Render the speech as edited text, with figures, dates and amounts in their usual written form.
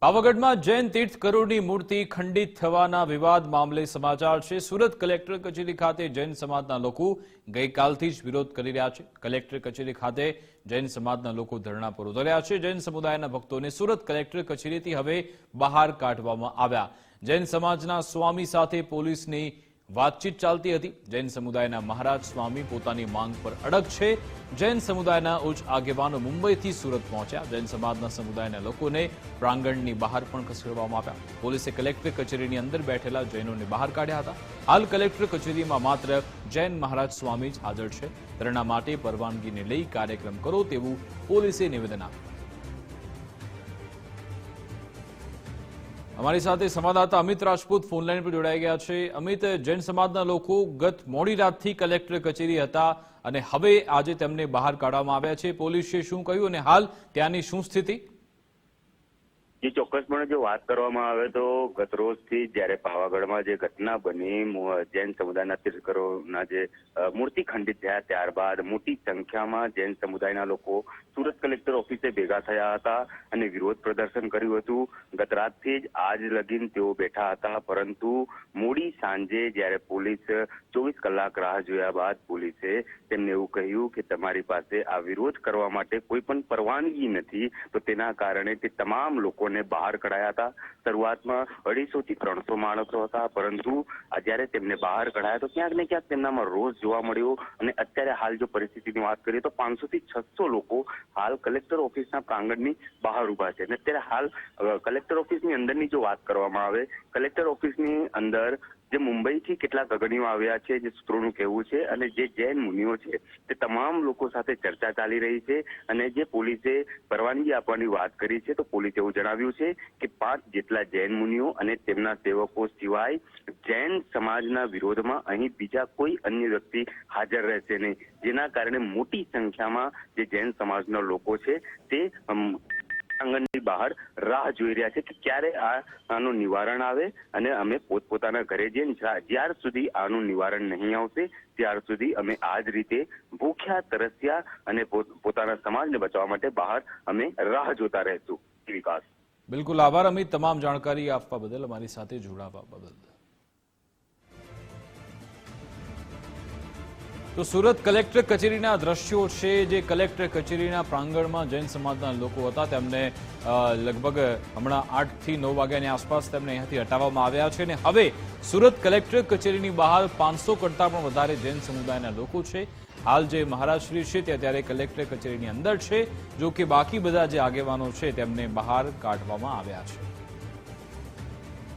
પાવાગઢમાં જૈન તીર્થકરોની મૂર્તિ ખંડિત થવાના વિવાદ મામલે સમાચાર છે। સુરત કલેક્ટર કચેરી ખાતે જૈન સમાજના લોકો ગઈકાલથી જ વિરોધ કરી રહ્યા છે। કલેક્ટર કચેરી ખાતે જૈન સમાજના લોકો ધરણા પર ઉતર્યા છે। જૈન સમુદાયના ભક્તોને સુરત કલેક્ટર કચેરીથી હવે બહાર કાઢવામાં આવ્યા। જૈન સમાજના સ્વામી સાથે પોલીસની વાતચીત ચાલતી હતી। જૈન સમુદાયના મહારાજ સ્વામી પોતાની માંગ પર અડગ છે। જૈન સમુદાયના ઉચ્ચ આગેવાનો મુંબઈથી સુરત પહોંચ્યા। જૈન સમાજના સમુદાયના લોકોને પ્રાંગણની બહાર પણ ખસેડવામાં આવ્યા। પોલીસે કલેક્ટર કચેરીની અંદર બેઠેલા જૈનોને બહાર કાઢ્યા હતા। હાલ કલેક્ટર કચેરીમાં માત્ર જૈન મહારાજ સ્વામી જ હાજર છે। ધરણા માટે પરવાનગીને લઈ કાર્યક્રમ કરો તેવું પોલીસે નિવેદન આપ્યું। हमारी साथ संवाददाता अमित राजपूत फोनलाइन पर जोड़ाई गया है। अमित, जैन समाजना लोको गत मोडी रातथी कलेक्टर कचेरी हता अने हवे आजे तेमने बहार काढवामां आव्या छे। पोलीसे शुं कह्युं अने हाल त्यानी शुं स्थिति? जी ચોક્કસપણે જો વાત કરવામાં આવે તો ગત રોજથી જ્યારે પાવાગઢમાં જે ઘટના બની જૈન સમુદાયના તીર્થકરોના જે મૂર્તિ ખંડિત થયા ત્યારબાદ મોટી સંખ્યામાં જૈન સમુદાયના લોકો સુરત કલેક્ટર ઓફિસે ભેગા થયા હતા અને વિરોધ પ્રદર્શન કર્યું હતું। ગત રાતથી જ આજ લગીન તેઓ બેઠા હતા, પરંતુ મોડી સાંજે જ્યારે પોલીસ 24 કલાક રાહ જોયા બાદ પોલીસે તેમને એવું કહ્યું કે તમારી પાસે આ વિરોધ કરવા માટે કોઈ પણ પરવાનગી નથી, તો તેના કારણે તે તમામ લોકો બહાર કઢાયા હતા। શરૂઆતમાં 250 થી 300 માણસો હતા, પરંતુ જ્યારે તેમને બહાર કઢાયા તો ક્યાંક ને ક્યાંક તેમનામાં રોષ જોવા મળ્યો અને અત્યારે હાલ જો પરિસ્થિતિની વાત કરીએ તો 500 થી 600 લોકો હાલ કલેક્ટર ઓફિસના પ્રાંગણની બહાર ઉભા છે। અને અત્યારે હાલ કલેક્ટર ઓફિસની અંદરની જો વાત કરવામાં આવે, કલેક્ટર ઓફિસની અંદર જે મુંબઈથી કેટલાક અગ્રણીઓ આવ્યા છે, જે સૂત્રોનું કહેવું છે, અને જે જૈન મુનિઓ છે તે તમામ લોકો સાથે ચર્ચા ચાલી રહી છે। અને જે પોલીસે પરવાનગી આપવાની વાત કરી છે તો પોલીસે એવું જણાવ્યું છે કે 5 જેટલા જૈન મુનિઓ અને તેમના સેવકો સિવાય જૈન સમાજના વિરોધમાં અહીં બીજા કોઈ અન્ય વ્યક્તિ હાજર રહેશે નહીં, જેના કારણે મોટી સંખ્યામાં જે જૈન સમાજના લોકો છે તે આંગણની બહાર રાહ જોઈ રહ્યા છે કે ક્યારે આનું નિવારણ આવે અને અમે પોતપોતાના ઘરે જઈને જ્યાર સુધી આનું નિવારણ નહીં આવશે ત્યાર સુધી અમે આ જ રીતે ભૂખ્યા તરસ્યા અને પોતાના સમાજને બચાવવા માટે બહાર અમે રાહ જોતા રહેશું। વિકાસ, બિલકુલ આભાર અમિત, તમામ જાણકારી આપવા બદલ, અમારી સાથે જોડાવા બદલ। તો સુરત કલેક્ટર કચેરીના દ્રશ્યો છે, જે કલેક્ટર કચેરીના પ્રાંગણમાં જૈન સમાજના લોકો હતા તેમને લગભગ હમણાં 8 થી 9 વાગ્યાની આસપાસ તેમને અહીંયાથી હટાવવામાં આવ્યા છે અને હવે સુરત કલેક્ટર કચેરીની બહાર 500 કરતાં પણ વધારે જૈન સમુદાયના લોકો છે। હાલ જે મહારાજશ્રી છે તે અત્યારે કલેક્ટર કચેરીની અંદર છે, જો કે બાકી બધા જે આગેવાનો છે તેમને બહાર કાઢવામાં આવ્યા છે।